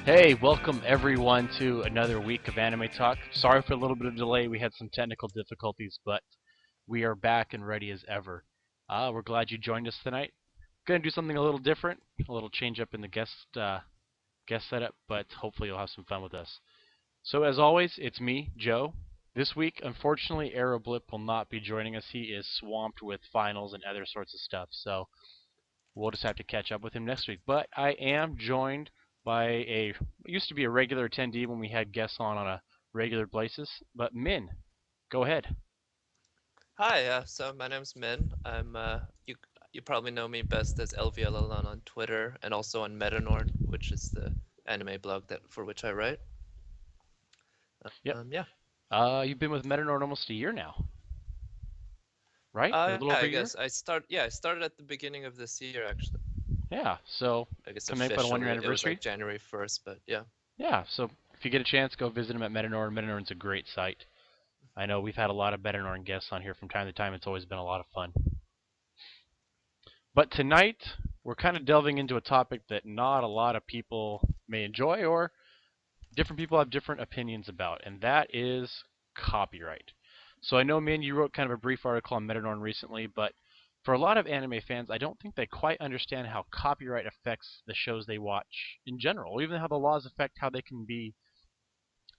Hey, welcome everyone to another week of Anime Talk. Sorry for a little bit of delay. We had some technical difficulties, but we are back and ready as ever. We're glad you joined us tonight. Going to do something a little different, a little change up in the guest setup, but hopefully you'll have some fun with us. So as always, it's me, Joe. This week, unfortunately, Aeroblip will not be joining us. He is swamped with finals and other sorts of stuff, so we'll just have to catch up with him next week. But I am joined by a used to be a regular attendee when we had guests on a regular basis. But Min, go ahead. Hi, so my name's Min. You probably know me best as LVLLon on Twitter and also on Metanorn, which is the anime blog that for which I write. Yep. Yeah. You've been with Metanord almost a year now, right? Or a little Yeah, over I a year? guess I started at the beginning of this year actually. Yeah. So I guess coming up on a 1 year officially it was anniversary. like January 1st, but yeah. Yeah. So if you get a chance, go visit him at Metanord. Metanord's a great site. I know we've had a lot of Metanord guests on here from time to time. It's always been a lot of fun. But tonight, we're kind of delving into a topic that not a lot of people may enjoy, or different people have different opinions about, and that is copyright. So I know, man, you wrote kind of a brief article on Metanorn recently, but for a lot of anime fans, I don't think they quite understand how copyright affects the shows they watch in general, or even how the laws affect how they can be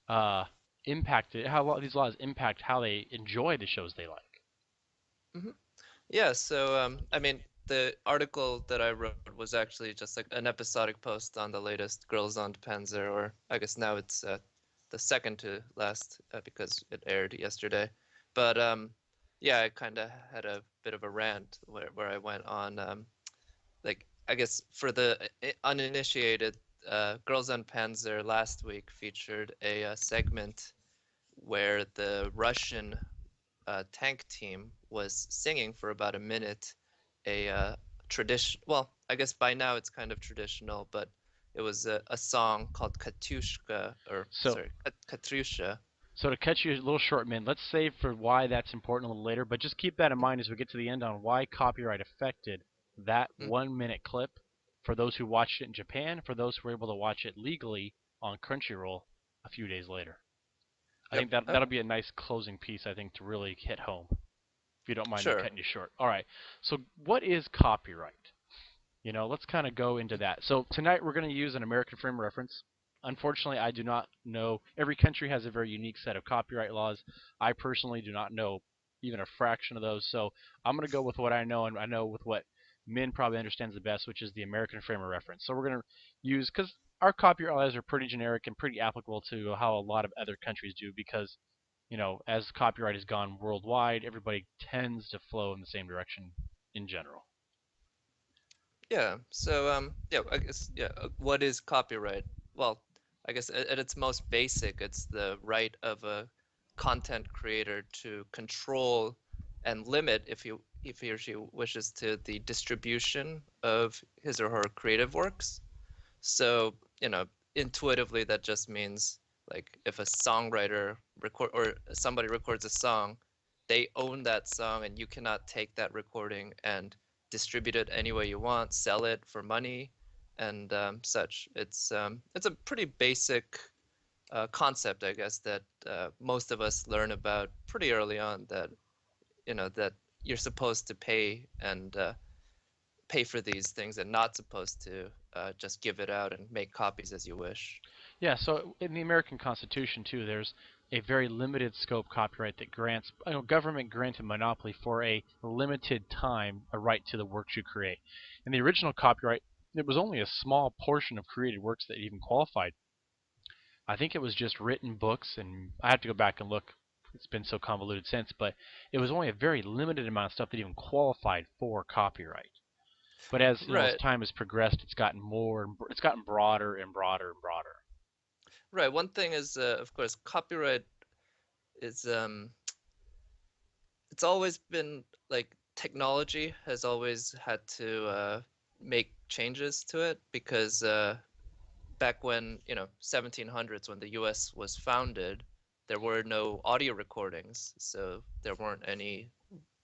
uh, impacted, how a lot of these laws impact how they enjoy the shows they like. hmm Yeah, so I mean, the article that I wrote was actually just like an episodic post on the latest Girls on Panzer, or I guess now it's the second to last because it aired yesterday. But yeah, I kind of had a bit of a rant where I went on like I guess for the uninitiated, Girls on Panzer last week featured a segment where the Russian tank team was singing for about a minute a tradition. Well, I guess by now it's kind of traditional, but it was a song called Katyushka, or So, sorry, Katrusha. so to cut you a little short, man, let's save for why that's important a little later, but just keep that in mind as we get to the end on why copyright affected that Mm, 1 minute clip for those who watched it in Japan, for those who were able to watch it legally on Crunchyroll a few days later. I yep. think that'll be a nice closing piece, I think, to really hit home. If you don't mind me Sure. cutting you short. All right. So, what is copyright? Let's kind of go into that. So tonight we're going to use an American frame of reference. Unfortunately, I do not know. Every country has a very unique set of copyright laws. I personally do not know even a fraction of those. So I'm going to go with what I know, and I know with what Min probably understands the best, which is the American frame of reference. So we're going to use, because our copyright laws are pretty generic and pretty applicable to how a lot of other countries do, because as copyright has gone worldwide, everybody tends to flow in the same direction in general. Yeah. So yeah, I guess yeah. What is copyright? Well, I guess at its most basic, it's the right of a content creator to control and limit, if he or she wishes to, the distribution of his or her creative works. So, intuitively that just means like if a songwriter record or somebody records a song, they own that song and you cannot take that recording and distribute it any way you want, sell it for money and such. It's a pretty basic concept, I guess, that most of us learn about pretty early on, that that you're supposed to pay for these things and not supposed to just give it out and make copies as you wish. Yeah, so in the American Constitution too, there's a very limited scope copyright that grants government granted monopoly for a limited time a right to the works you create. In the original copyright, it was only a small portion of created works that even qualified. I think it was just written books, and I have to go back and look. It's been so convoluted since, but it was only a very limited amount of stuff that even qualified for copyright. But as Right, time has progressed, it's gotten it's gotten broader and broader and broader. right. One thing is, of course, copyright is it's always been like technology has always had to make changes to it because back when 1700s when the U.S. was founded, there were no audio recordings, so there weren't any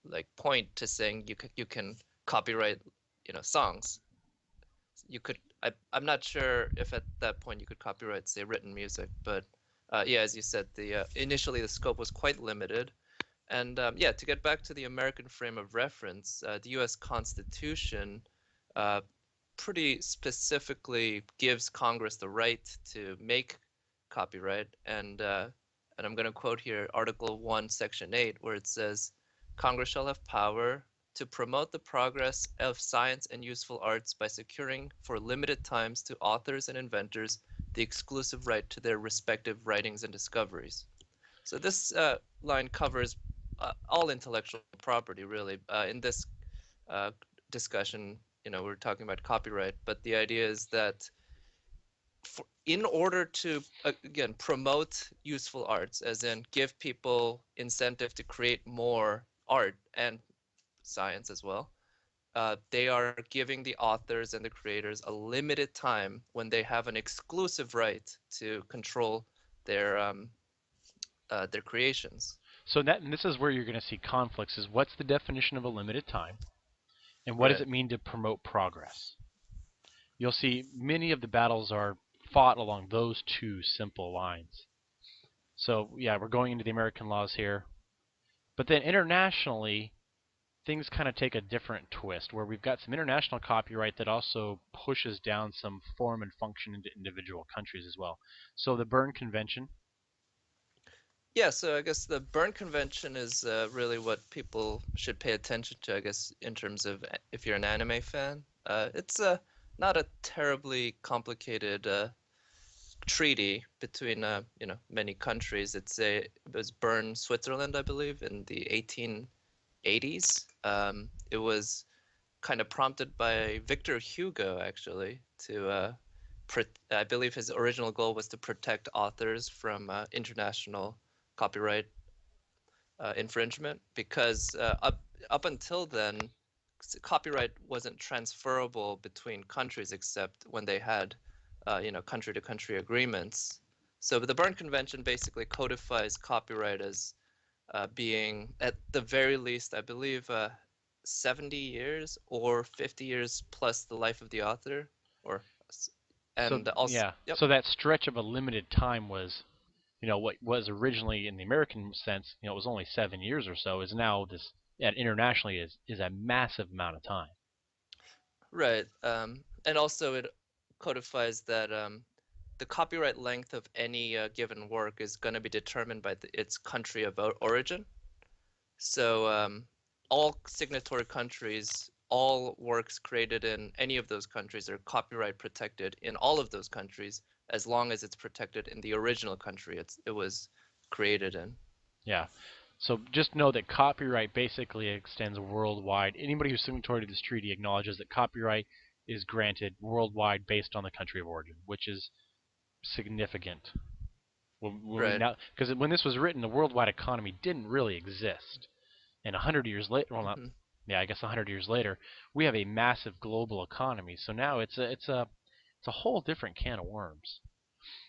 like point to saying you can copyright songs. You could I'm not sure if at that point you could copyright, say, written music, but yeah, as you said, the initially the scope was quite limited. And yeah, to get back to the American frame of reference, the U.S. Constitution uh, pretty specifically gives Congress the right to make copyright. And I'm going to quote here Article 1, Section 8, where it says, Congress shall have power to promote the progress of science and useful arts by securing for limited times to authors and inventors the exclusive right to their respective writings and discoveries. So this line covers all intellectual property, really. In this uh, discussion, we're talking about copyright, but the idea is that in order to, again, promote useful arts, as in give people incentive to create more art and science as well, they are giving the authors and the creators a limited time when they have an exclusive right to control their creations. So and this is where you're going to see conflicts: is what's the definition of a limited time, and what does Right. it mean to promote progress? You'll see many of the battles are fought along those two simple lines. So yeah, we're going into the American laws here, but then internationally, things kind of take a different twist, where we've got some international copyright that also pushes down some form and function into individual countries as well. So the Berne Convention. Yeah, so I guess the Berne Convention is really what people should pay attention to, I guess, in terms of if you're an anime fan. It's not a terribly complicated treaty between many countries. It was Bern, Switzerland, I believe, in the 1880s. It was kind of prompted by Victor Hugo, actually, to I believe his original goal was to protect authors from international copyright infringement, because up until then, copyright wasn't transferable between countries except when they had country to country agreements. So the Berne Convention basically codifies copyright as being, at the very least, I believe, 70 years or 50 years plus the life of the author, or So and also, yeah, yep. so that stretch of a limited time was, what was originally in the American sense, it was only 7 years or so, is now this, and internationally is a massive amount of time. Right. And also it codifies that the copyright length of any given work is going to be determined by its country of origin. So all signatory countries, all works created in any of those countries are copyright protected in all of those countries, as long as it's protected in the original country it was created in. Yeah. So just know that copyright basically extends worldwide. Anybody who's signatory to this treaty acknowledges that copyright is granted worldwide based on the country of origin, which is significant. When we Right. now, because when this was written, the worldwide economy didn't really exist. And 100 years later, well, not, Hmm. yeah, I guess 100 years later, we have a massive global economy. So now it's a whole different can of worms.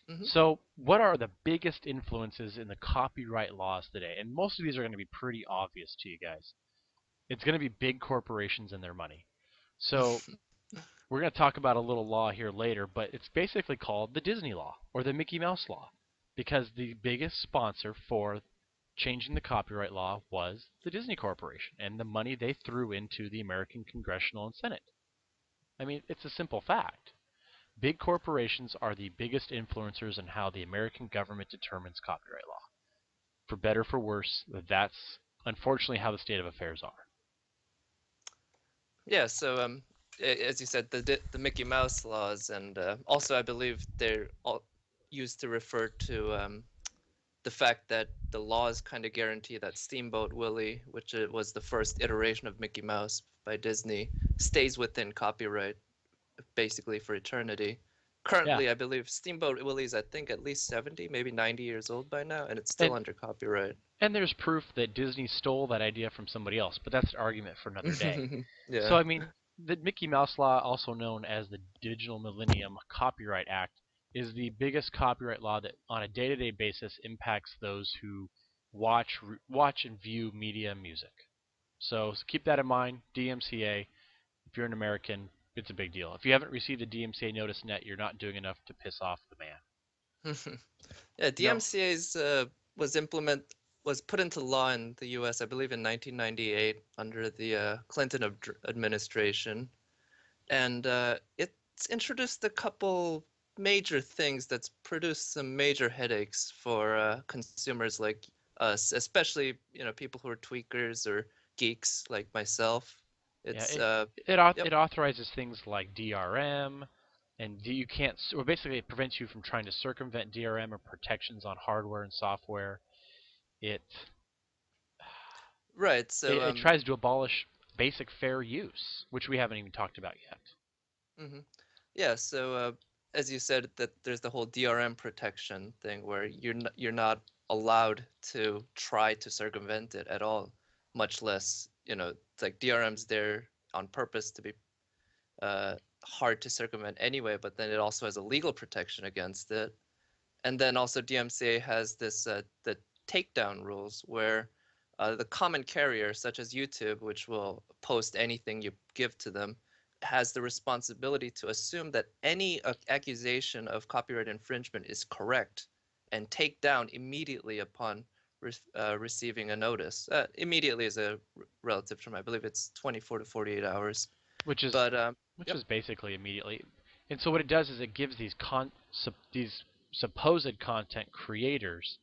Hmm. So, what are the biggest influences in the copyright laws today? And most of these are going to be pretty obvious to you guys. It's going to be big corporations and their money. So, we're going to talk about a little law here later, but it's basically called the Disney Law or the Mickey Mouse Law, because the biggest sponsor for changing the copyright law was the Disney Corporation and the money they threw into the American Congressional and Senate. I mean, it's a simple fact. Big corporations are the biggest influencers in how the American government determines copyright law. For better, for worse, that's unfortunately how the state of affairs are. Yeah, so as you said, the Mickey Mouse laws, and also I believe they're all used to refer to the fact that the laws kind of guarantee that Steamboat Willie, which was the first iteration of Mickey Mouse by Disney, stays within copyright basically for eternity. Yeah, Currently, I believe Steamboat Willie is, I think, at least 70, maybe 90 years old by now, and it's still and under copyright. and there's proof that Disney stole that idea from somebody else, but that's an argument for another day. So Yeah. I mean, the Mickey Mouse Law, also known as the Digital Millennium Copyright Act, is the biggest copyright law that, on a day-to-day basis, impacts those who watch and view media and music. So keep that in mind, DMCA. If you're an American, it's a big deal. If you haven't received a DMCA notice net, you're not doing enough to piss off the man. Yeah, No. DMCA's was implement was put into law in the U.S. I believe in 1998 under the Clinton administration, and it's introduced a couple major things that's produced some major headaches for consumers like us, especially people who are tweakers or geeks like myself. Yeah, It's yep, it authorizes things like DRM, and you can't, or basically it prevents you from trying to circumvent DRM or protections on hardware and software. It right. it tries to abolish basic fair use, which we haven't even talked about yet. Mhm. Yeah, so as you said, that there's the whole DRM protection thing where you're not allowed to try to circumvent it at all, much less, it's like DRM's there on purpose to be uh, hard to circumvent anyway, but then it also has a legal protection against it. And then also DMCA has this the takedown rules where the common carrier, such as YouTube, which will post anything you give to them, has the responsibility to assume that any accusation of copyright infringement is correct and take down immediately upon receiving a notice. Immediately is a relative term. I believe it's 24 to 48 hours. which is But which yep, is basically immediately. And so what it does is it gives these supposed content creators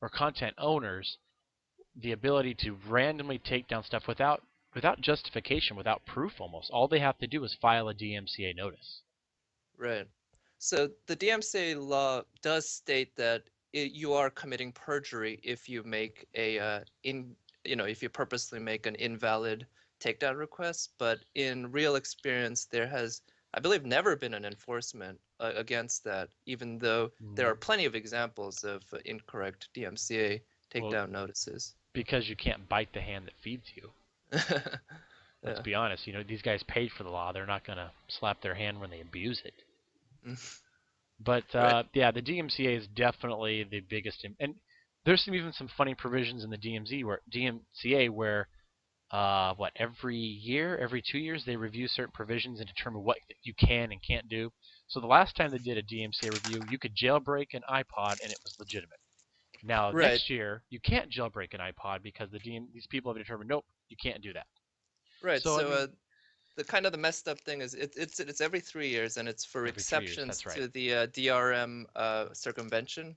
or content owners the ability to randomly take down stuff without justification, without proof almost. All they have to do is file a DMCA notice. right. So the DMCA law does state that you are committing perjury if you make if you purposely make an invalid takedown request. But in real experience, there has, I believe, never been an enforcement against that, even though there Mm, are plenty of examples of incorrect DMCA well, takedown notices. because you can't bite the hand that feeds you. Let's Yeah. be honest. These guys paid for the law. They're not going to slap their hand when they abuse it. But Right. yeah, the DMCA is definitely the biggest, and there's even some funny provisions in the DMCA where every year, every 2 years, they review certain provisions and determine what you can and can't do. So the last time they did a DMCA review, you could jailbreak an iPod and it was legitimate. Now Right. next year, you can't jailbreak an iPod because these people have determined nope, you can't do that. Right. So I So mean, the kind of the messed up thing is it's every 3 years and it's for every 3 years, exceptions that's right. to the DRM circumvention.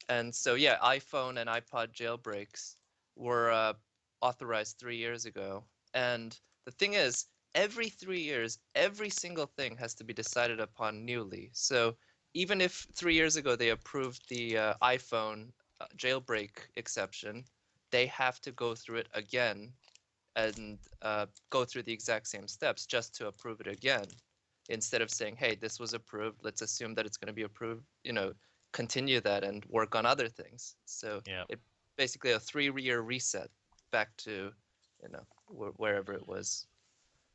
And so yeah, iPhone and iPod jailbreaks were authorized 3 years ago. And the thing is, every 3 years, every single thing has to be decided upon newly. So even if 3 years ago they approved the iPhone jailbreak exception, they have to go through it again and go through the exact same steps just to approve it again, instead of saying, hey, this was approved, let's assume that it's going to be approved, continue that and work on other things. So Yeah. it basically a 3 year reset back to wherever it was.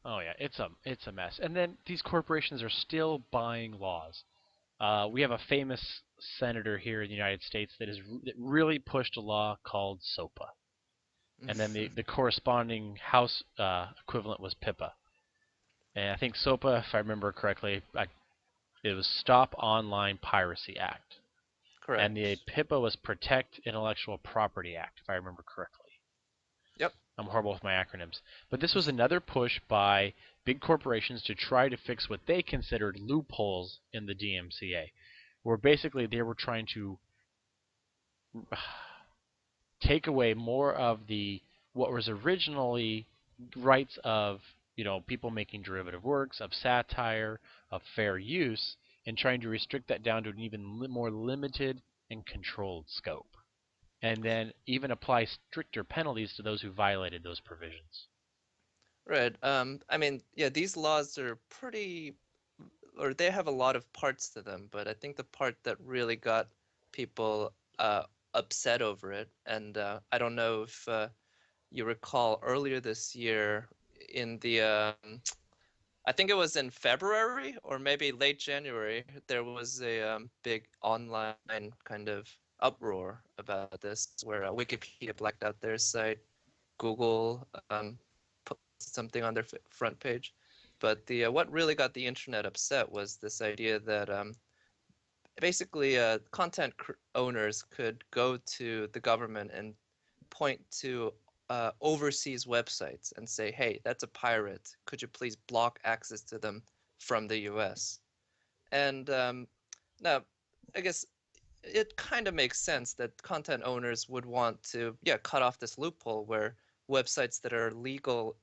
Oh yeah, it's a mess. And then these corporations are still buying laws. We have a famous senator here in the United States that really pushed a law called SOPA, and then the corresponding House equivalent was PIPA. And I think SOPA, if I remember correctly, it was Stop Online Piracy Act, and the Correct. PIPA was Protect Intellectual Property Act, if I remember correctly. Yep. I'm horrible with my acronyms. But this was another push by big corporations to try to fix what they considered loopholes in the DMCA, where basically they were trying to take away more of the what was originally rights of people making derivative works, of satire, of fair use, and trying to restrict that down to an even more limited and controlled scope, and then even apply stricter penalties to those who violated those provisions. Right. I mean, yeah, these laws are pretty, or they have a lot of parts to them, but I think the part that really got people upset over it, and I don't know if you recall earlier this year in the I think it was in February or maybe late January, there was a big online kind of uproar about this, where Wikipedia blacked out their site, Google put something on their front page. But the what really got the internet upset was this idea that basically owners could go to the government and point to overseas websites and say, hey, that's a pirate. Could you please block access to them from the US? And now, I guess it kind of makes sense that content owners would want to, yeah, cut off this loophole where websites that are legal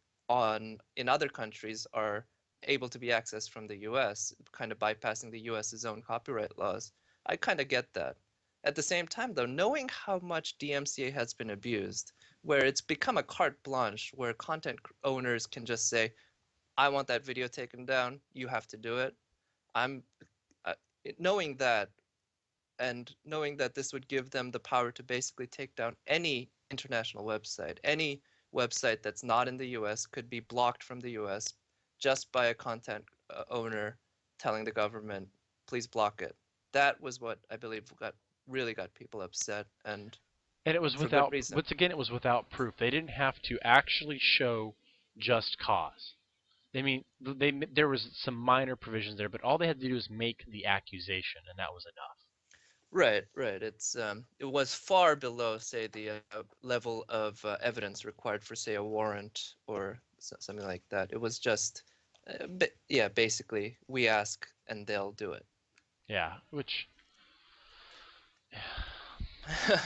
in other countries are able to be accessed from the US, kind of bypassing the US's own copyright laws. I kind of get that. At the same time, though, knowing how much DMCA has been abused, where it's become a carte blanche, where content owners can just say, I want that video taken down, you have to do it. I'm uh, knowing that and knowing that this would give them the power to basically take down any international website, any website that's not in the US could be blocked from the US just by a content owner telling the government, please block it. That was what I believe really got people upset, and And it was for good without, reason. once again, it was without proof. They didn't have to actually show just cause. I mean, there was some minor provisions there, but all they had to do was make the accusation, and that was enough. Right, right. It was far below, say, the level of evidence required for, say, a warrant or something like that. It was just, yeah, basically, we ask and they'll do it. Yeah, which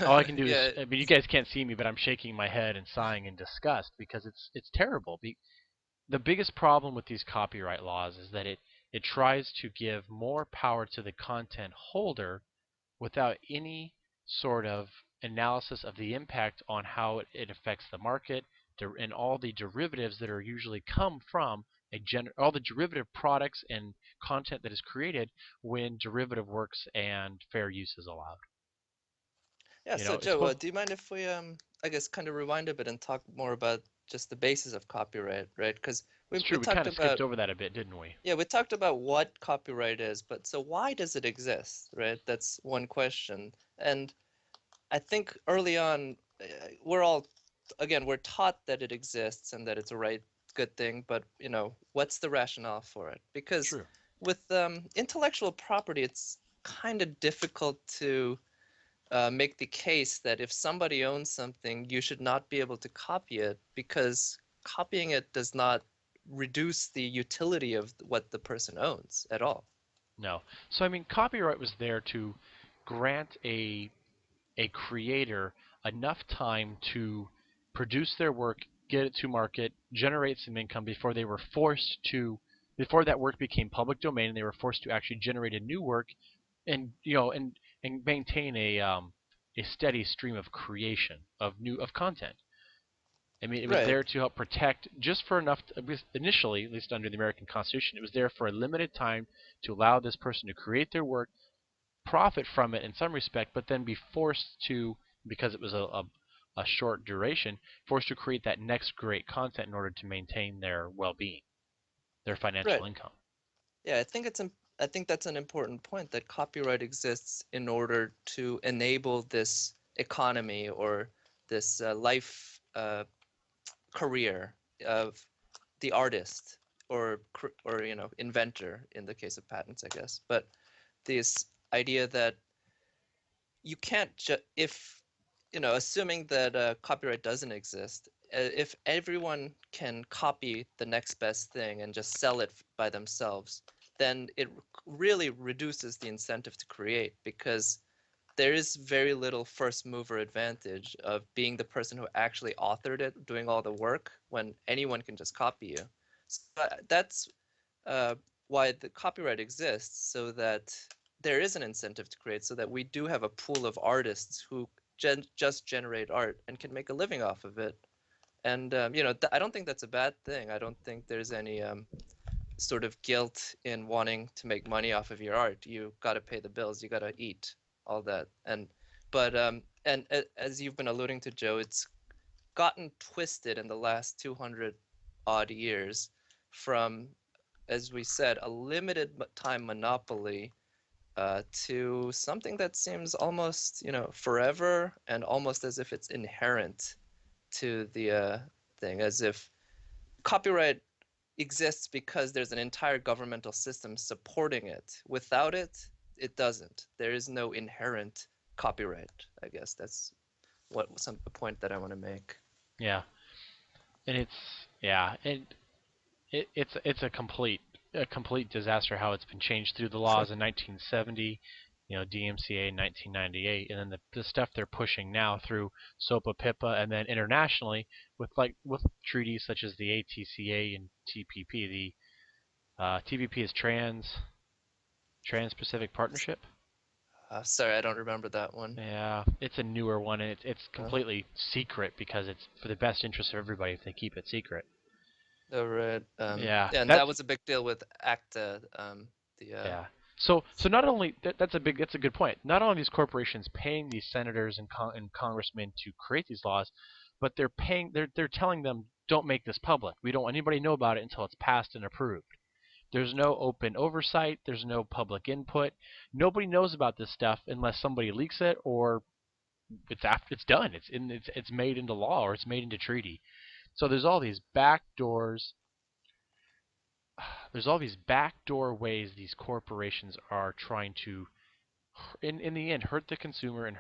all I can do is, Yeah, I mean, you guys can't see me, but I'm shaking my head and sighing in disgust because it's terrible. The biggest problem with these copyright laws is that it tries to give more power to the content holder without any sort of analysis of the impact on how it affects the market and all the derivatives that are usually come from all the derivative products and content that is created when derivative works and fair use is allowed. yeah. You So, know, it's Joe, supposed. do you mind if we, I guess, kind of rewind a bit and talk more about just the basis of copyright, right? Because It's we true. We kind talked of skipped about, over that a bit, didn't we? yeah, we talked about what copyright is, but so why does it exist, right? That's one question. And I think early on, we're all, again, we're taught that it exists and that it's a right, good thing, but what's the rationale for it? Because True. with intellectual property, it's kind of difficult to make the case that if somebody owns something, you should not be able to copy it because copying it does not reduce the utility of what the person owns at all. No. So I mean, copyright was there to grant a creator enough time to produce their work, get it to market, generate some income before that work became public domain and they were forced to actually generate a new work and and maintain a steady stream of creation of content. I mean, it was Right, there to help protect just for enough, initially, at least under the American Constitution, it was there for a limited time to allow this person to create their work, profit from it in some respect, but then be forced to, because it was a short duration, forced to create that next great content in order to maintain their well-being, their financial right. income. Yeah, I think that's an important point that copyright exists in order to enable this economy or this life career of the artist or inventor in the case of patents, I guess. But this idea that you can't just if assuming that copyright doesn't exist, if everyone can copy the next best thing and just sell it by themselves, then it really reduces the incentive to create because there is very little first mover advantage of being the person who actually authored it, doing all the work when anyone can just copy you. So that's uh, why the copyright exists, so that there is an incentive to create, so that we do have a pool of artists who just generate art and can make a living off of it. And I don't think that's a bad thing. I don't think there's any sort of guilt in wanting to make money off of your art. You got to pay the bills. You got to eat, all that. And as you've been alluding to, Joe, it's gotten twisted in the last 200 odd years from, as we said, a limited time monopoly to something that seems almost, forever and almost as if it's inherent to the thing, as if copyright. exists because there's an entire governmental system supporting it. Without it, it doesn't. There is no inherent copyright. I guess that's the point that I want to make. Yeah, and it's a complete disaster how it's been changed through the laws in 1970, DMCA in 1998, and then the stuff they're pushing now through SOPA PIPA, and then internationally with treaties such as the ATCA and TPP. The TPP is Trans-Pacific Partnership. Sorry, I don't remember that one. Yeah, it's a newer one, and it's completely secret because it's for the best interest of everybody if they keep it secret. Oh, right. Yeah, and that was a big deal with ACTA. Yeah. So not only that's a good point. Not only are these corporations paying these senators and congressmen to create these laws, but they're telling them don't make this public. We don't want anybody to know about it until it's passed and approved. There's no open oversight. There's no public input. Nobody knows about this stuff unless somebody leaks it or it's done. It's made into law or it's made into treaty. So there's all these back doors. There's all these backdoor ways these corporations are trying to, in the end, hurt the consumer and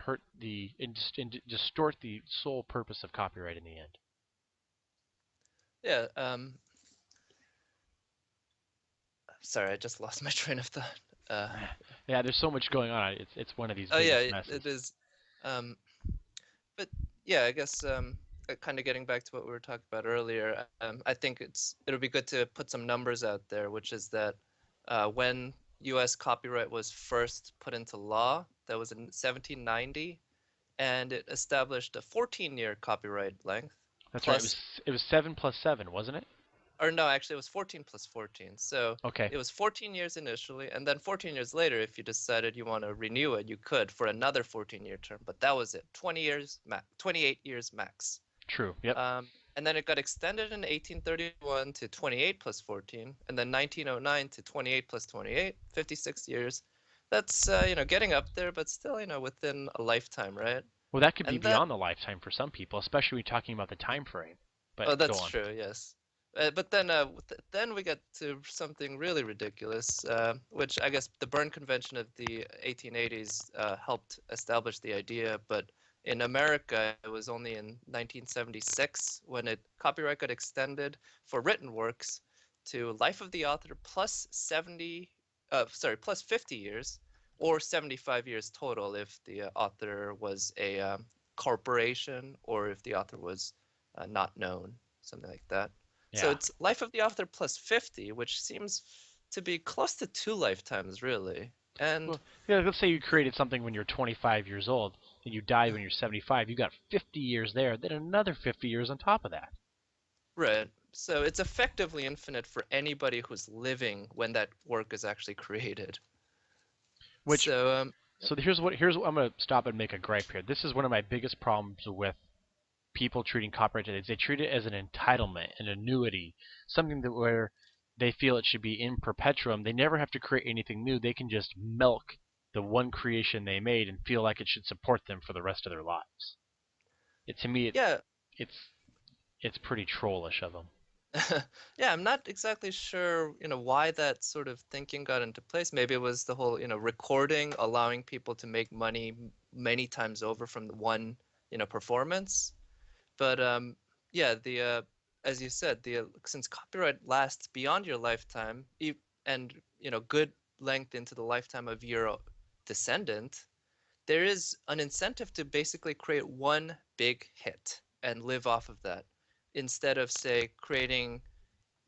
and distort the sole purpose of copyright in the end. Yeah. Sorry, I just lost my train of thought. Yeah, there's so much going on. It's one of these messes. It is. But yeah, I guess kind of getting back to what we were talking about earlier, I think it'll be good to put some numbers out there, which is that when U.S. copyright was first put into law, that was in 1790, and it established a 14-year copyright length. That's right. It was 7 plus 7, wasn't it? Or no, actually, it was 14 plus 14. So okay. It was 14 years initially, and then 14 years later, if you decided you want to renew it, you could for another 14-year term. But that was it. 28 years max. True. Yep. And then it got extended in 1831 to 28 plus 14, and then 1909 to 28 plus 28, 56 years. That's getting up there, but still within a lifetime, right? Well, that could be beyond the lifetime for some people, especially when talking about the time frame. But that's true. Yes. But then we get to something really ridiculous, which I guess the Berne Convention of the 1880s helped establish the idea. But in America, it was only in 1976 when copyright got extended for written works to life of the author plus 50 years, or 75 years total if the author was a corporation or if the author was not known, something like that. Yeah. So it's life of the author plus 50, which seems to be close to 2 lifetimes, really. And well, yeah, let's say you created something when you're 25 years old and you die when you're 75. You got 50 years there, then another 50 years on top of that. Right. So it's effectively infinite for anybody who's living when that work is actually created. So here's what I'm going to stop and make a gripe here. This is one of my biggest problems with people treating copyright is they treat it as an entitlement, an annuity, something that where they feel it should be in perpetuum. They never have to create anything new. They can just milk the one creation they made and feel like it should support them for the rest of their lives. To me, it's pretty trollish of them. Yeah, I'm not exactly sure, why that sort of thinking got into place. Maybe it was the whole, recording, allowing people to make money many times over from the one, performance. But yeah, as you said, since copyright lasts beyond your lifetime, and good length into the lifetime of your descendant, there is an incentive to basically create one big hit and live off of that, instead of, say, creating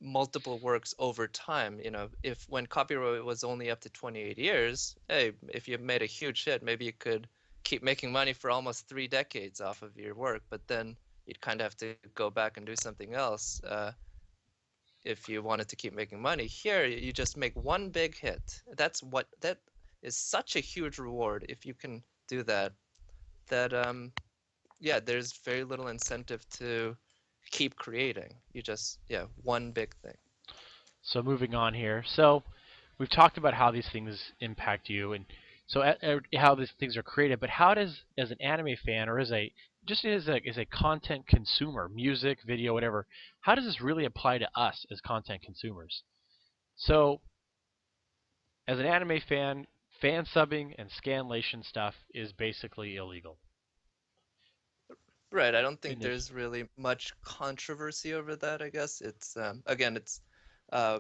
multiple works over time. If when copyright was only up to 28 years, hey, if you made a huge hit, maybe you could keep making money for almost 3 decades off of your work, but then you'd kind of have to go back and do something else if you wanted to keep making money. Here, you just make one big hit. That is such a huge reward if you can do that. Yeah, there's very little incentive to keep creating. You just, one big thing. So moving on here. So we've talked about how these things impact you, and so how these things are created. But how does, as an anime fan or as a just as a content consumer, music, video, whatever, how does this really apply to us as content consumers? So, as an anime fan, fan subbing and scanlation stuff is basically illegal. Right. I don't think And it's there's really much controversy over that, I guess. It's again, it's uh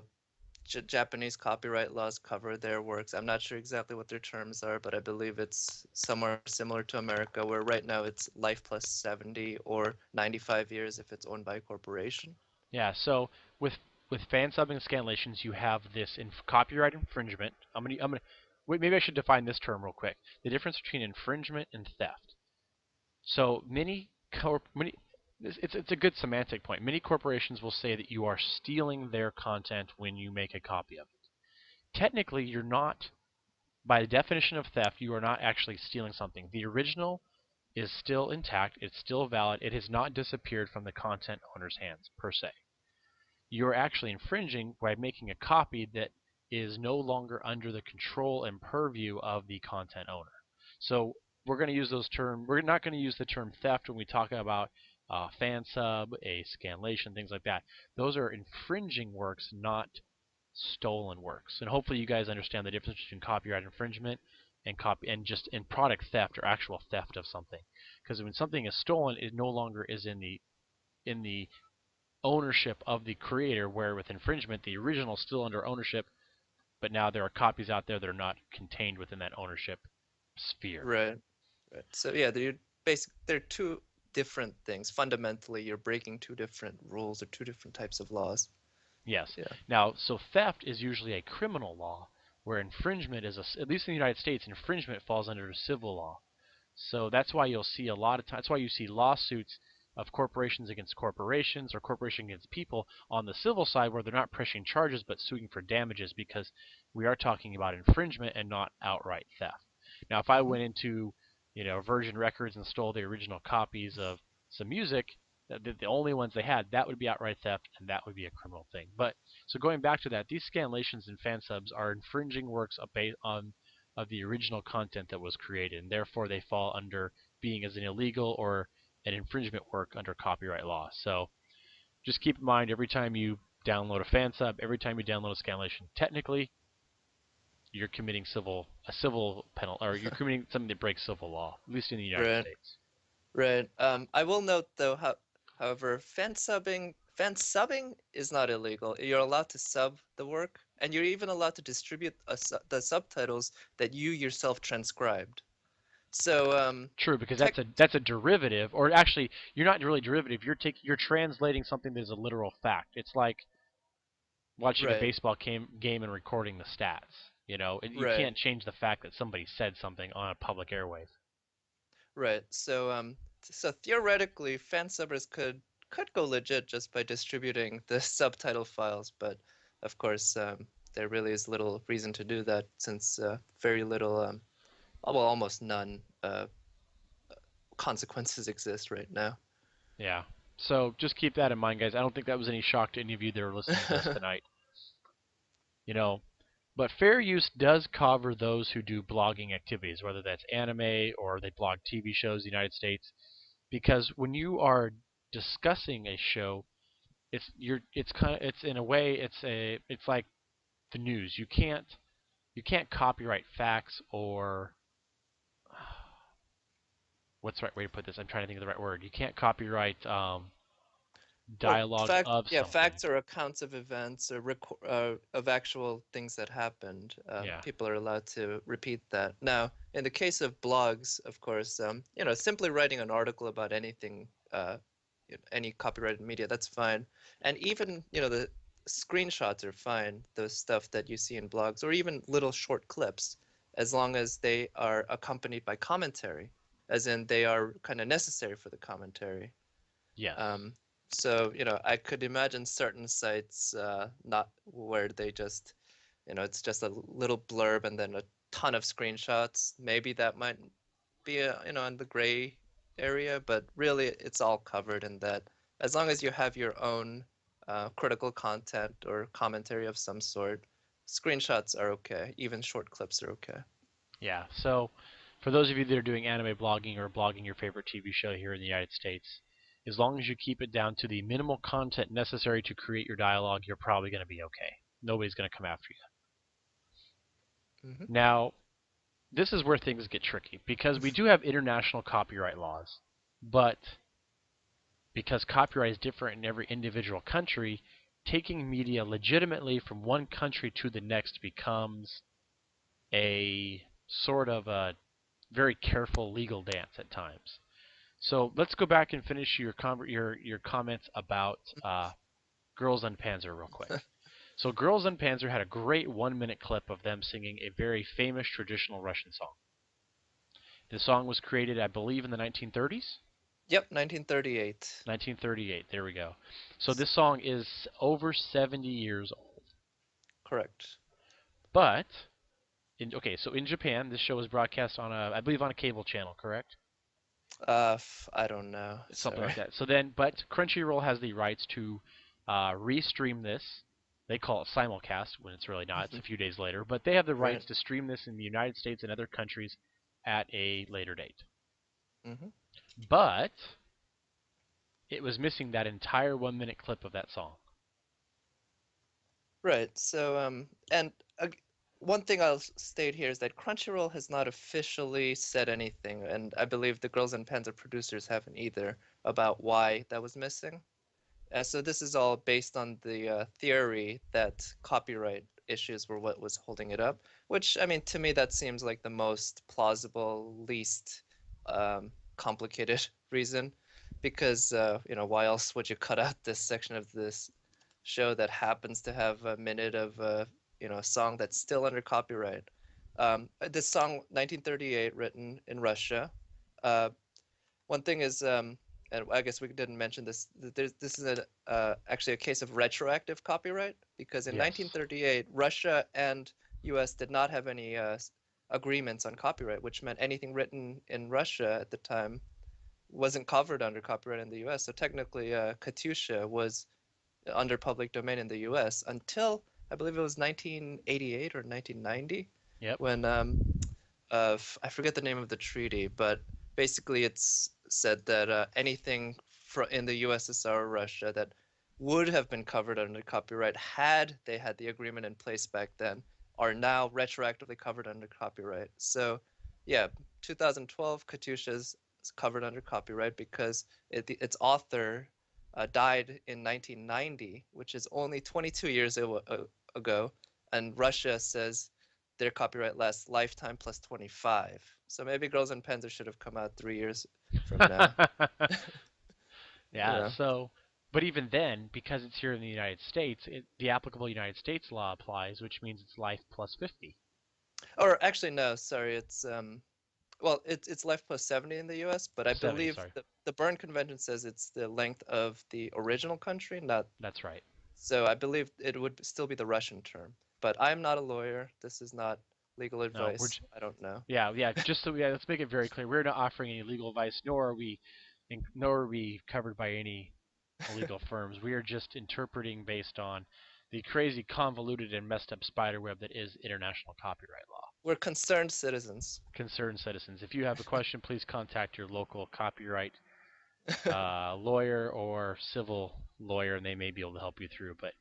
Japanese copyright laws cover their works. I'm not sure exactly what their terms are, but I believe it's somewhere similar to America, where right now it's life plus 70 or 95 years if it's owned by a corporation. Yeah, so with fan subbing and scanlations, you have this copyright infringement. I'm gonna wait. Maybe I should define this term real quick. The difference between infringement and theft. So many it's a good semantic point. Many corporations will say that you are stealing their content when you make a copy of it. Technically, you're not. By the definition of theft, you are not actually stealing something. The original is still intact. It's still valid. It has not disappeared from the content owner's hands per se. You're actually infringing by making a copy that is no longer under the control and purview of the content owner. So we're going to use those terms. We're not going to use the term theft when we talk about fan sub, a scanlation, things like that. Those are infringing works, not stolen works. And hopefully you guys understand the difference between copyright infringement and product theft or actual theft of something. Because when something is stolen, it no longer is in the ownership of the creator, where with infringement, the original is still under ownership, but now there are copies out there that are not contained within that ownership sphere. Right. Right. So yeah, they're two different things. Fundamentally, you're breaking two different rules or two different types of laws. Yes. Yeah. Now, so theft is usually a criminal law, where infringement at least in the United States, infringement falls under civil law. So that's why you'll see a lot of times. That's why you see lawsuits of corporations against corporations or corporation against people on the civil side, where they're not pressing charges but suing for damages, because we are talking about infringement and not outright theft. Now, if I Hmm. went into Virgin Records and stole the original copies of some music, the only ones they had, that would be outright theft, and that would be a criminal thing. But so going back to that, these scanlations and fan subs are infringing works of the original content that was created, and therefore they fall under being as an illegal or an infringement work under copyright law. So just keep in mind, every time you download a fan sub, every time you download a scanlation, technically you're committing a civil penalty, or you're committing something that breaks civil law, at least in the United Right. States. Right. I will note though, however, fan subbing is not illegal. You're allowed to sub the work, and you're even allowed to distribute the subtitles that you yourself transcribed. So, True, because tech, that's a derivative, or actually, you're not really derivative. You're translating something that is a literal fact. It's like watching a right, baseball game and recording the stats. You right, can't change the fact that somebody said something on a public airwave. right. So, so theoretically, fan subbers could go legit just by distributing the subtitle files, but of course, there really is little reason to do that since very little, well, almost none consequences exist right now. Yeah. So just keep that in mind, guys. I don't think that was any shock to any of you that are listening to this tonight. You know, but fair use does cover those who do blogging activities, whether that's anime or they blog TV shows in the United States, because when you are discussing a show, it's in a way it's like the news. You can't copyright facts or what's the right way to put this? I'm trying to think of the right word. You can't copyright Well, dialogue of something. facts are accounts of events or of actual things that happened. Yeah. People are allowed to repeat that. Now, in the case of blogs, of course, simply writing an article about anything, any copyrighted media, that's fine. And even, the screenshots are fine, the stuff that you see in blogs, or even little short clips, as long as they are accompanied by commentary, as in they are kind of necessary for the commentary. Yes. Um, so, I could imagine certain sites not where they just, it's just a little blurb and then a ton of screenshots. Maybe that might be in the gray area, but really it's all covered in that. As long as you have your own critical content or commentary of some sort, screenshots are okay. Even short clips are okay. Yeah. So for those of you that are doing anime blogging or blogging your favorite TV show here in the United States, as long as you keep it down to the minimal content necessary to create your dialogue, you're probably going to be okay. Nobody's going to come after you. Hmm. Now, this is where things get tricky because we do have international copyright laws, but because copyright is different in every individual country, taking media legitimately from one country to the next becomes a sort of a very careful legal dance at times. So let's go back and finish your comments about Girls on Panzer real quick. So Girls on Panzer had a great 1-minute clip of them singing a very famous traditional Russian song. The song was created, I believe, in the 1930s. Yep, 1938. 1938. There we go. So this song is over 70 years old. Correct. But so in Japan, this show was broadcast on I believe on a cable channel, correct? I don't know. Something Sorry. like that. But Crunchyroll has the rights to restream this. They call it simulcast when it's really not. It's a few days later, but they have the Right. rights to stream this in the United States and other countries at a later date. Hmm. But it was missing that entire 1-minute clip of that song. Right. So, and one thing I'll state here is that Crunchyroll has not officially said anything, and I believe the Girls and Panzer producers haven't either, about why that was missing. So this is all based on the theory that copyright issues were what was holding it up, which, I mean, to me, that seems like the most plausible, least complicated reason, because, why else would you cut out this section of this show that happens to have a minute of a song that's still under copyright. This song, 1938, written in Russia. Uh, One thing is, and I guess we didn't mention this. This is actually a case of retroactive copyright because in Yes. 1938, Russia and U.S. did not have any agreements on copyright, which meant anything written in Russia at the time wasn't covered under copyright in the U.S. So technically, Katyusha was under public domain in the U.S. until I believe it was 1988 or 1990 Yep. when I forget the name of the treaty, but basically it's said that anything in the USSR or Russia that would have been covered under copyright had they had the agreement in place back then are now retroactively covered under copyright. So, yeah, 2012 Katyusha's covered under copyright because its author died in 1990, which is only 22 years ago, and Russia says their copyright lasts lifetime plus 25. So maybe Girls and Panzer should have come out 3 years from now. Yeah, Yeah. so, but even then, because it's here in the United States, the applicable United States law applies, which means it's life plus 50. Or actually, no, sorry, it's well, it's life plus 70 in the U.S., but I 70, believe sorry. the Berne Convention says it's the length of the original country, not. That's right. So I believe it would still be the Russian term. But I'm not a lawyer. This is not legal No, advice. I don't know. yeah, just so let's make it very clear. We're not offering any legal advice, nor are we covered by any legal firms. We are just interpreting based on the crazy, convoluted, and messed up spider web that is international copyright law. We're concerned citizens. Concerned citizens. If you have a question, please contact your local copyright lawyer or civil lawyer, and they may be able to help you through. But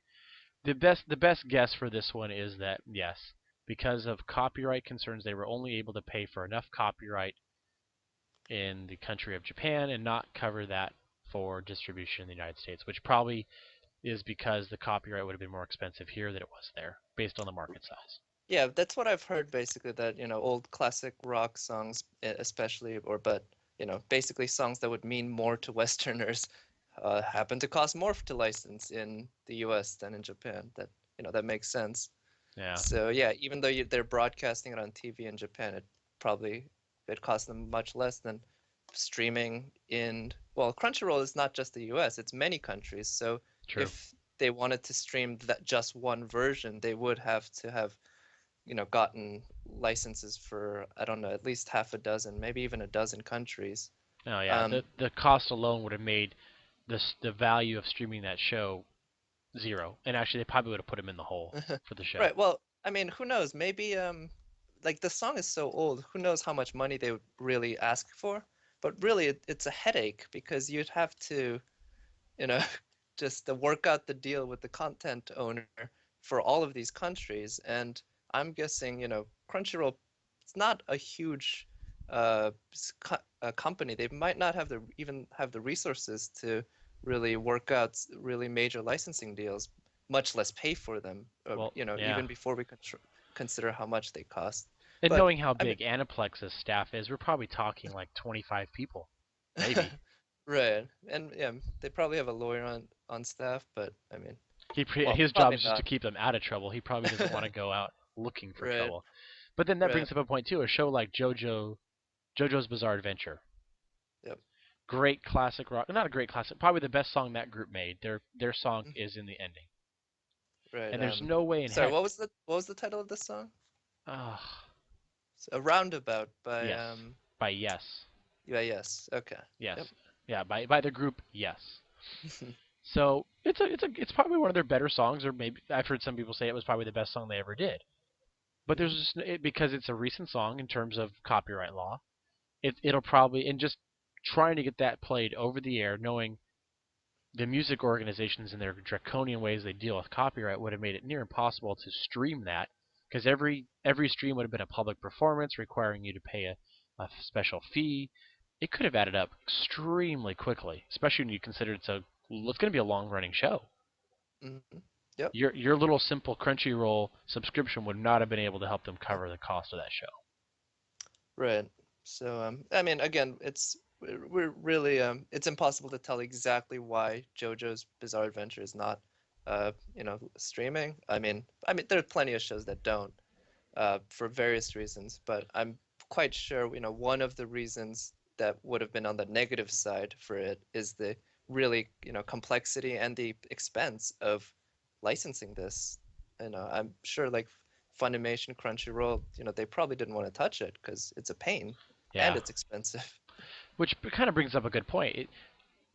the best guess for this one is that yes, because of copyright concerns, they were only able to pay for enough copyright in the country of Japan and not cover that for distribution in the United States, which probably is because the copyright would have been more expensive here than it was there, based on the market size. Yeah, that's what I've heard basically that, old classic rock songs especially basically songs that would mean more to Westerners happen to cost more to license in the US than in Japan. That makes sense. Yeah. So yeah, even though they're broadcasting it on TV in Japan, it costs them much less than streaming well, Crunchyroll is not just the US, it's many countries. So True. if they wanted to stream that just one version, they would have to have gotten licenses for, I don't know, at least half a dozen, maybe even a dozen countries. Oh yeah, the cost alone would have made the value of streaming that show zero, and actually they probably would have put him in the hole for the show. Right. Well, I mean, who knows? Maybe like the song is so old, who knows how much money they would really ask for? But really, it's a headache because you'd have to, you know, just work out the deal with the content owner for all of these countries. And I'm guessing, Crunchyroll, it's not a huge company. They might not have the even have the resources to really work out really major licensing deals, much less pay for them. Well, yeah. Even before we consider how much they cost. And But knowing how I mean, big Aniplex's staff is, we're probably talking like 25 people, maybe. right, and yeah, they probably have a lawyer on staff, but I mean, well, His job probably is just to not. keep them out of trouble. He probably doesn't want to go out looking for Right, trouble. But then that right. brings up a point too. A show like JoJo's Bizarre Adventure, Yep. great classic rock. Not a great classic, probably the best song that group made. Their song Mhm. is in the ending, Right. and there's no way in Sorry, heck. what was the title of the song? Uh, A Roundabout by yes, by Yes, yeah, yes. Okay. yes, Yep. yeah, by the group Yes. So it's probably one of their better songs, or maybe I've heard some people say it was probably the best song they ever did. But there's Mhm. just because it's a recent song in terms of copyright law. It'll probably, and just trying to get that played over the air, knowing the music organizations and their draconian ways they deal with copyright would have made it near impossible to stream that, because every stream would have been a public performance requiring you to pay a special fee. It could have added up extremely quickly, especially when you consider it's going to be a long running show. Mhm. Yep. Your little simple Crunchyroll subscription would not have been able to help them cover the cost of that show. Right. So I mean, again, we're really it's impossible to tell exactly why JoJo's Bizarre Adventure is not streaming. I mean there are plenty of shows that don't for various reasons, but I'm quite sure, one of the reasons that would have been on the negative side for it is the really, complexity and the expense of licensing this. I'm sure like Funimation, Crunchyroll, they probably didn't want to touch it because it's a pain and Yeah, it's expensive. which kind of brings up a good point.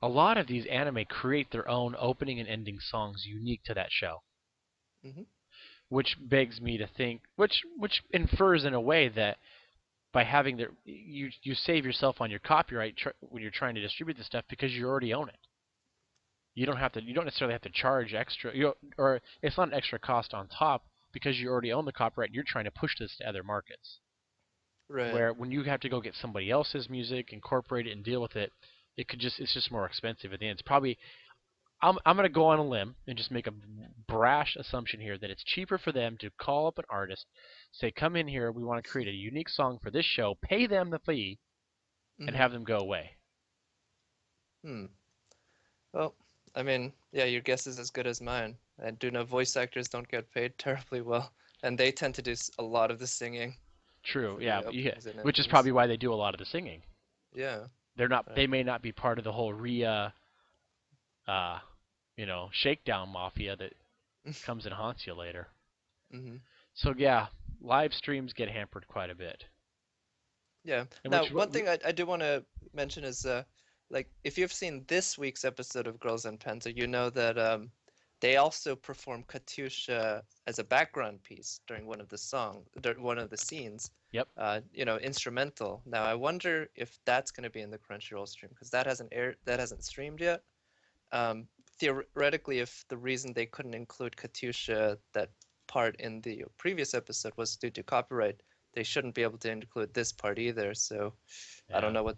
A lot of these anime create their own opening and ending songs unique to that show, Hmm. which begs me to think, which infers in a way that by having you save yourself on your copyright when you're trying to distribute this stuff because you already own it. You don't necessarily have to charge extra, or it's not an extra cost on top because you already own the copyright. And you're trying to push this to other markets. Right. Where when you have to go get somebody else's music, incorporate it, and deal with it, it's just more expensive at the end. It's probably I'm going to go on a limb and just make a brash assumption here that it's cheaper for them to call up an artist, say, "Come in here, we want to create a unique song for this show, pay them the fee, and Hmm. have them go away." Hmm. Well, I mean, yeah, your guess is as good as mine. I do know voice actors don't get paid terribly well, and they tend to do a lot of the singing True, for yeah, the yeah, openings and which is endings. probably why they do a lot of the singing. Yeah. They Right. may not be part of the whole Rhea, uh, shakedown mafia that comes and haunts you later. Hmm. So yeah, live streams get hampered quite a bit. Yeah. And Now, which one thing I do want to mention is like if you've seen this week's episode of Girls and Penta, you know that they also perform Katyusha as a background piece during one of the scenes, Yep. instrumental. Now, I wonder if that's going to be in the Crunchyroll stream because that hasn't streamed yet. Um, Theoretically, if the reason they couldn't include Katyusha, that part in the previous episode, was due to copyright, they shouldn't be able to include this part either. So I don't Yeah. know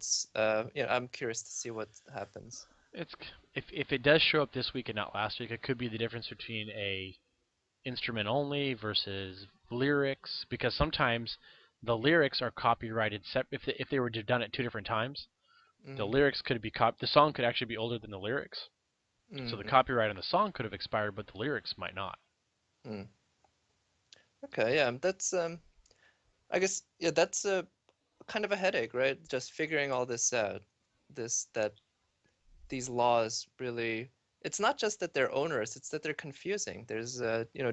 I'm curious to see what happens. It's if it does show up this week and not last week, it could be the difference between a instrument only versus lyrics, because sometimes the lyrics are copyrighted if they were to have done it two different times, the Hmm. lyrics could be the song could actually be older than the lyrics. So the Hmm. copyright on the song could have expired, but the lyrics might not. Hmm. Okay, yeah, that's I guess yeah, that's a kind of a headache, right? Just figuring all this out. That these laws really, it's not just that they're onerous, it's that they're confusing. There's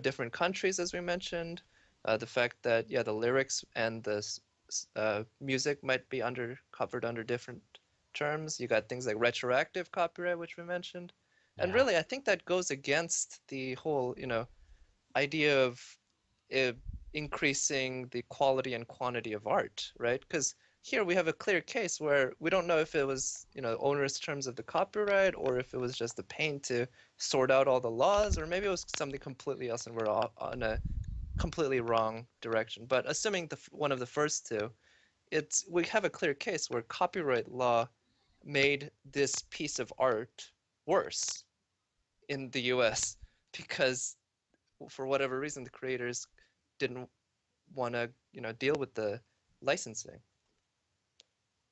different countries, as we mentioned, the fact that yeah, the lyrics and the music might be covered under different terms. You got things like retroactive copyright, which we mentioned, and Yeah. really I think that goes against the whole idea of uh, increasing the quality and quantity of art, right? Because here we have a clear case where we don't know if it was, onerous terms of the copyright or if it was just a pain to sort out all the laws, or maybe it was something completely else and we're on a completely wrong direction. But assuming one of the first two, we have a clear case where copyright law made this piece of art worse in the US because for whatever reason the creators didn't want to deal with the licensing.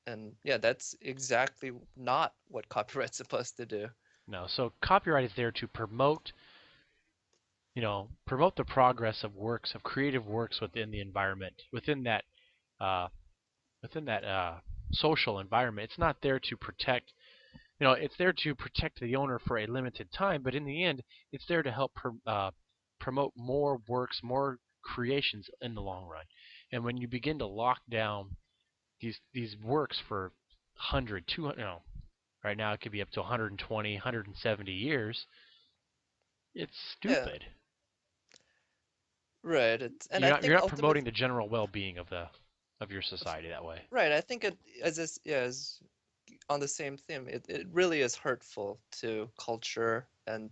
And yeah, that's exactly not what copyright's supposed to do. No, so copyright is there to promote, promote the progress of works, of creative works within the environment, uh, within that social environment. It's not there to protect, it's there to protect the owner for a limited time, but in the end, it's there to help promote more works, more creations in the long run. And when you begin to lock down these works for 100, 200, right now it could be up to 120, 170 years. It's Yeah, stupid. right. And You're I not you're think not ultimately, promoting the general well-being of your society that way. right, I think it as this, yeah, as on the same theme, it really is hurtful to culture and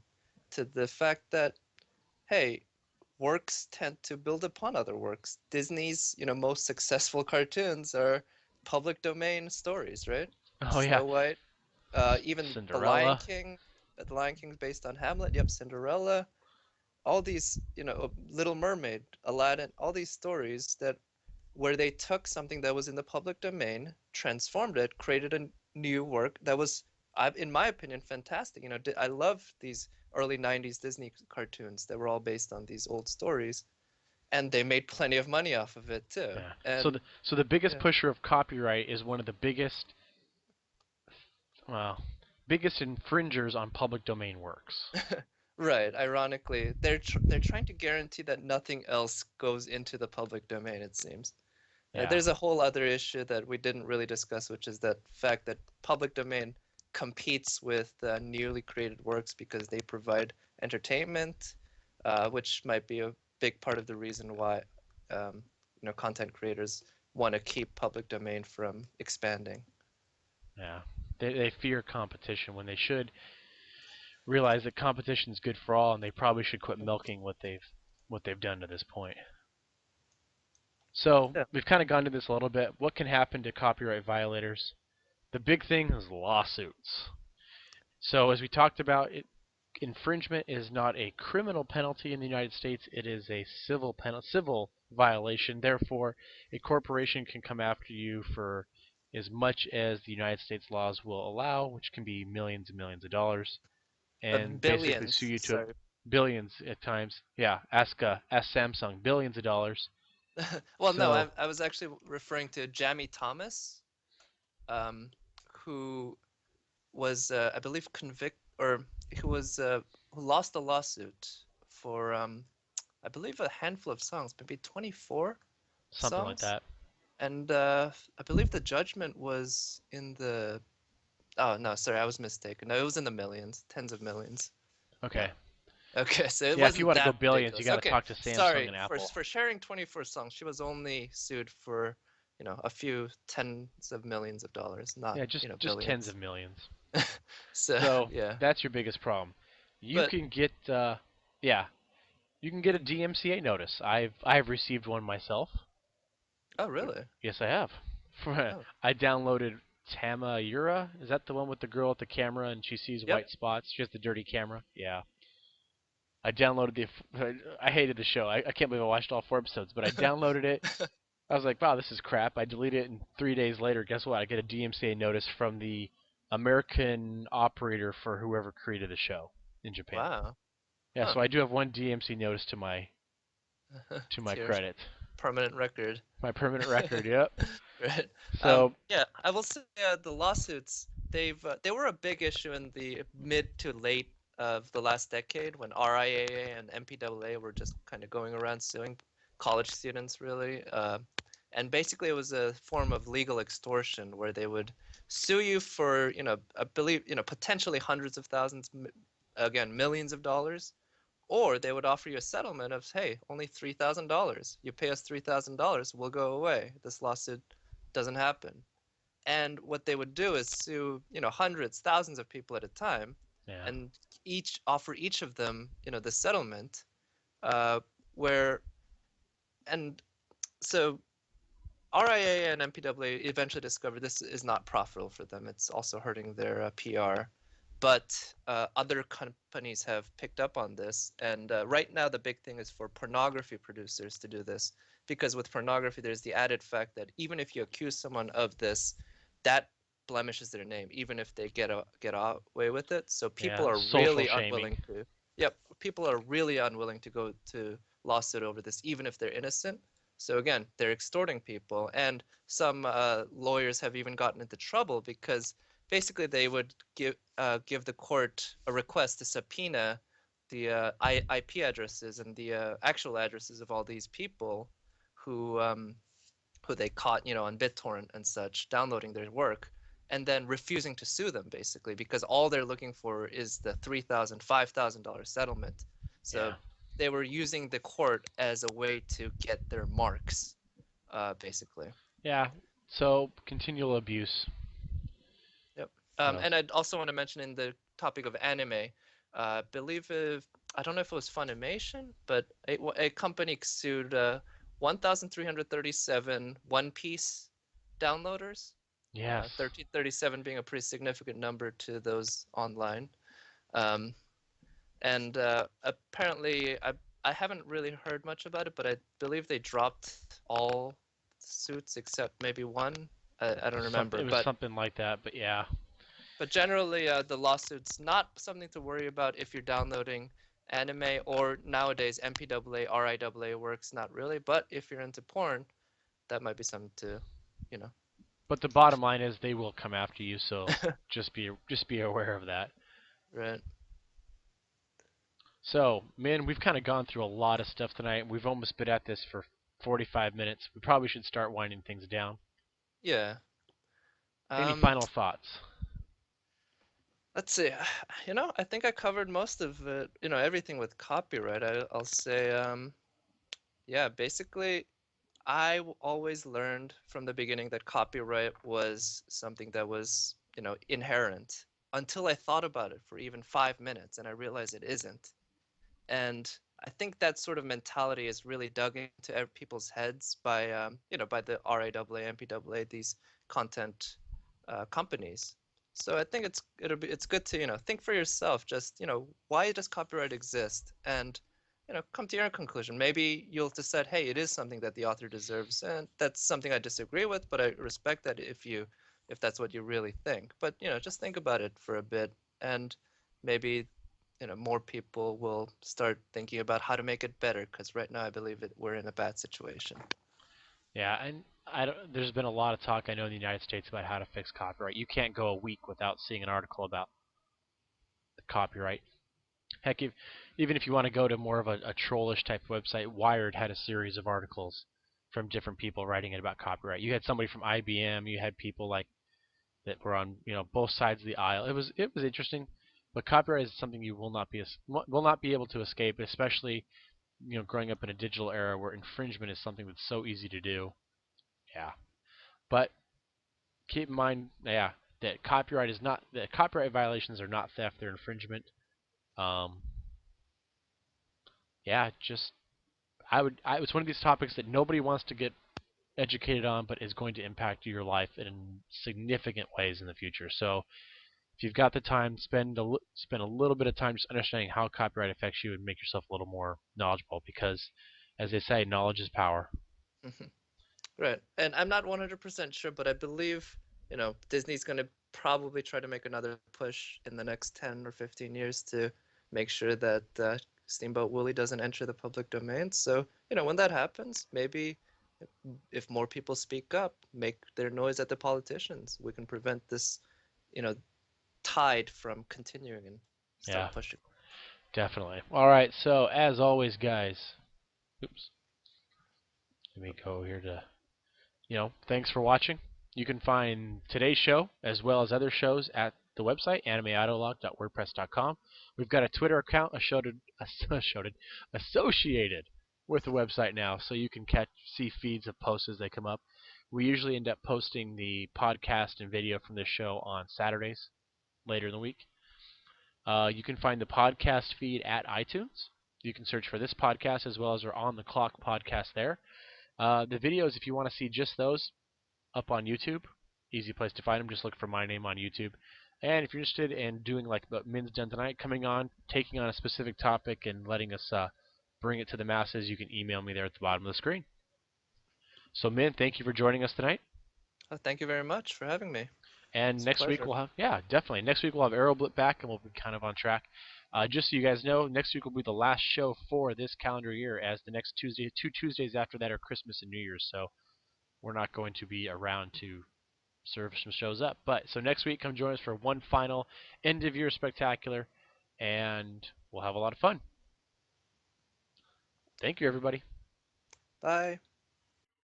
to the fact that, hey, works tend to build upon other works. Disney's, most successful cartoons are public domain stories, right? Oh yeah, Snow White, even The Lion Cinderella. King. The Lion King's based on Hamlet. Yep, Cinderella. All these, Little Mermaid, Aladdin, all these stories that where they took something that was in the public domain, transformed it, created a new work that was, in my opinion, fantastic. I love these early 90s Disney cartoons that were all based on these old stories, and they made plenty of money off of it too. Yeah. So And the biggest yeah, pusher of copyright is one of the well, biggest infringers on public domain works. right. Ironically, they're trying to guarantee that nothing else goes into the public domain, it seems. Yeah. There's a whole other issue that we didn't really discuss, which is that fact that public domain competes with newly created works because they provide entertainment, which might be a big part of the reason why content creators want to keep public domain from expanding. Yeah. They fear competition when they should realize that competition is good for all, and they probably should quit milking what they've done to this point. So Yeah. we've kind of gone to this a little bit. What can happen to copyright violators? The big thing is lawsuits. So as we talked about, infringement is not a criminal penalty in the United States. It is a civil violation. Therefore, a corporation can come after you for as much as the United States laws will allow, which can be millions and millions of dollars, and basically sue Billions, you to sorry. billions at times. Yeah, ask Samsung, billions of dollars. Well, no, So I was actually referring to Jamie Thomas, um, who was, I believe, or who was who lost a lawsuit for, I believe, a handful of songs, maybe 24 something like songs, that. and I believe the judgment was in the. Oh no, sorry, I was mistaken. No, it was in the millions, tens of millions. Yeah. Okay. Okay, so it Yeah, if you wasn't want to go that billions, you ridiculous. got to Okay, talk to Samsung sorry and for Apple. sharing 24 songs. She was only sued for, a few tens of millions of dollars, not, Yeah, just tens billions. of millions. So So yeah, that's your biggest problem. You but can get yeah, you can get a DMCA notice. I've received one myself. oh really? Yes, I have. Oh I downloaded Tamayura. Is that the one with the girl with the camera and she sees yep. white spots? She has the dirty camera. Yeah. I downloaded I hated the show. I can't believe I watched all 4 episodes, but I downloaded it. I was like, wow, this is crap. I deleted it, and 3 days later, guess what? I get a DMCA notice from the American operator for whoever created the show in Japan. Wow. Yeah, Huh. so I do have one DMC notice to my It's your credit. permanent record. My permanent record. Yep. Right. So Yeah, I will say the lawsuits, they were a big issue in the mid to late of the last decade when RIAA and MPAA were just kind of going around suing college students, really. And basically, it was a form of legal extortion where they would sue you for, I believe, potentially hundreds of thousands, again, millions of dollars, Or they would offer you a settlement of, hey, only $3,000. You pay us $3,000, we'll go away. This lawsuit doesn't happen. And what they would do is sue, hundreds, thousands of people at a time, Yeah. and offer each of them, the settlement, uh, where, and so RIA and MPAA eventually discovered this is not profitable for them. It's also hurting their PR. But other companies have picked up on this. And right now, the big thing is for pornography producers to do this. Because with pornography, there's the added fact that even if you accuse someone of this, that blemishes their name, even if they get away with it. So people Yeah. are Social really shaming. unwilling to, yep, people are really unwilling to go to lawsuit over this, even if they're innocent. So again, they're extorting people, and some lawyers have even gotten into trouble because basically they would give the court a request to subpoena the IP addresses and the actual addresses of all these people who who they caught, on BitTorrent and such, downloading their work, and then refusing to sue them basically because all they're looking for is the $3,000, $5,000 settlement. So Yeah. they were using the court as a way to get their marks, basically. Yeah. So continual abuse. Yep. What else? And I'd also want to mention in the topic of anime, believe if I don't know if it was Funimation, but a company sued 1,337 One Piece downloaders, Yes. 1337 being a pretty significant number to those online. Um, and apparently, I haven't really heard much about it, but I believe they dropped all suits except maybe one. I don't Something. remember, It was something like that. But yeah. but generally, the lawsuit's not something to worry about if you're downloading anime or nowadays MPAA, RIAA works, not really. But if you're into porn, that might be something to, you know. But the bottom line is they will come after you. So just be aware of that. Right. So, man, we've kind of gone through a lot of stuff tonight. We've almost been at this for 45 minutes. We probably should start winding things down. Yeah. Any Um, final thoughts? let's see. I think I covered most of it. Everything with copyright. I'll say, yeah, basically, always learned from the beginning that copyright was something that was, inherent until I thought about it for even 5 minutes and I realized it isn't. And I think that sort of mentality is really dug into people's heads by, by the RIAA, MPAA, these content companies. So I think it's good to think for yourself. Just why does copyright exist, and come to your own conclusion. Maybe you'll decide, hey, it is something that the author deserves, and that's something I disagree with, but I respect that if that's what you really think. But just think about it for a bit, and maybe more people will start thinking about how to make it better. Because right now, I believe we're in a bad situation. Yeah, and there's been a lot of talk I know in the United States about how to fix copyright. You can't go a week without seeing an article about copyright. Heck, even if you want to go to more of a trollish type website, Wired had a series of articles from different people writing it about copyright. You had somebody from IBM, you had people like that were on both sides of the aisle. It was interesting, but copyright is something you will not be able to escape, especially growing up in a digital era where infringement is something that's so easy to do. Yeah, but keep in mind, yeah, that copyright violations are not theft; they're infringement. Um, yeah, just it's one of these topics that nobody wants to get educated on, but is going to impact your life in significant ways in the future. So if you've got the time, spend a little bit of time just understanding how copyright affects you and make yourself a little more knowledgeable. Because, as they say, knowledge is power. Right. And I'm not 100% sure, but I believe, Disney's going to probably try to make another push in the next 10 or 15 years to make sure that Steamboat Willie doesn't enter the public domain. So, when that happens, maybe if more people speak up, make their noise at the politicians, we can prevent this, you know, tide from continuing and start Yeah, pushing. definitely. All right. So as always, guys. Oops. Let me go here to. Thanks for watching. You can find today's show as well as other shows at the website, animeidolog.wordpress.com. We've got a Twitter account associated with the website now, so you can see feeds of posts as they come up. We usually end up posting the podcast and video from this show on Saturdays later in the week. You can find the podcast feed at iTunes. You can search for this podcast as well as our On the Clock podcast there. The videos, if you want to see just those, up on YouTube. Easy place to find them. Just look for my name on YouTube. And if you're interested in doing like what Min's done tonight, coming on, taking on a specific topic and letting us bring it to the masses, you can email me there at the bottom of the screen. So Min, thank you for joining us tonight. Oh, thank you very much for having me. And next week we'll have, definitely. Next week we'll have Aeroblip back, and we'll be kind of on track. Just so you guys know, next week will be the last show for this calendar year, as the next two Tuesdays after that are Christmas and New Year's. So we're not going to be around to serve some shows up. But so next week, come join us for one final end of year spectacular, and we'll have a lot of fun. Thank you, everybody. Bye.